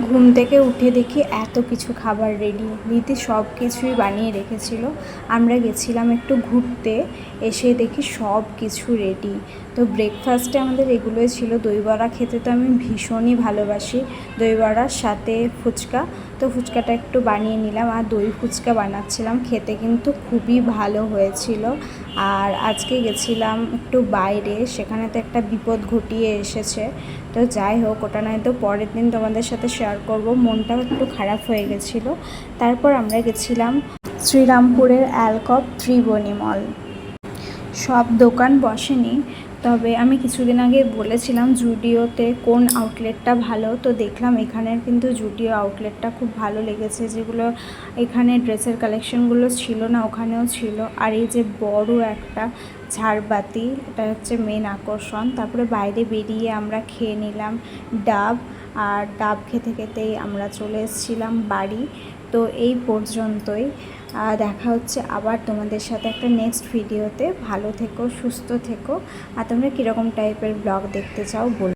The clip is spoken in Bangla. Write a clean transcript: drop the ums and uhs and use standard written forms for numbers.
ঘুম থেকে উঠে দেখি এত কিছু খাবার রেডি। রীতি সব কিছুই বানিয়ে রেখেছিল। আমরা গেছিলাম একটু ঘুরতে, এসে দেখি সব কিছু রেডি। তো ব্রেকফাস্টে আমাদের এগুলোই ছিল। দই বড়া খেতে তো আমি ভীষণই ভালোবাসি, দই বড়ার সাথে ফুচকা। তো ফুচকাটা একটু বানিয়ে নিলাম আর দই ফুচকা বানাচ্ছিলাম। খেতে কিন্তু খুবই ভালো হয়েছিল। আর আজকে গেছিলাম একটু বাইরে, সেখানে তো একটা বিপদ ঘটিয়ে এসেছে। তো যাই হোক, ওটা নয়তো পরের দিন তোমাদের সাথে শেয়ার করব। মনটাও একটু খারাপ হয়ে গেছিলো। তারপর আমরা গেছিলাম শ্রীরামপুরের অ্যালকপ ত্রিবেণী মল। সব দোকান বসেনি, তবে আমি কিছুদিন আগে বলেছিলাম জুডিওতে কোন আউটলেটটা ভালো। তো দেখলাম এখানের কিন্তু জুডিও আউটলেটটা খুব ভালো লেগেছে। যেগুলো এখানে ড্রেসের কালেকশনগুলো ছিল না, ওখানেও ছিল। আর এই যে বড় একটা ঝাড়বাতি, এটা হচ্ছে মেন আকর্ষণ। তারপরে বাইরে বেরিয়ে আমরা খেয়ে নিলাম ডাব, আর ডাব খেতে খেতেই আমরা চলে এসেছিলাম বাড়ি। তো এই পর্যন্তই। দেখা হচ্ছে আবার তোমাদের সাথে একটা নেক্সট ভিডিওতে। ভালো থেকো, সুস্থ থেকো। আর তোমরা কীরকম টাইপের ব্লগ দেখতে চাও বলো।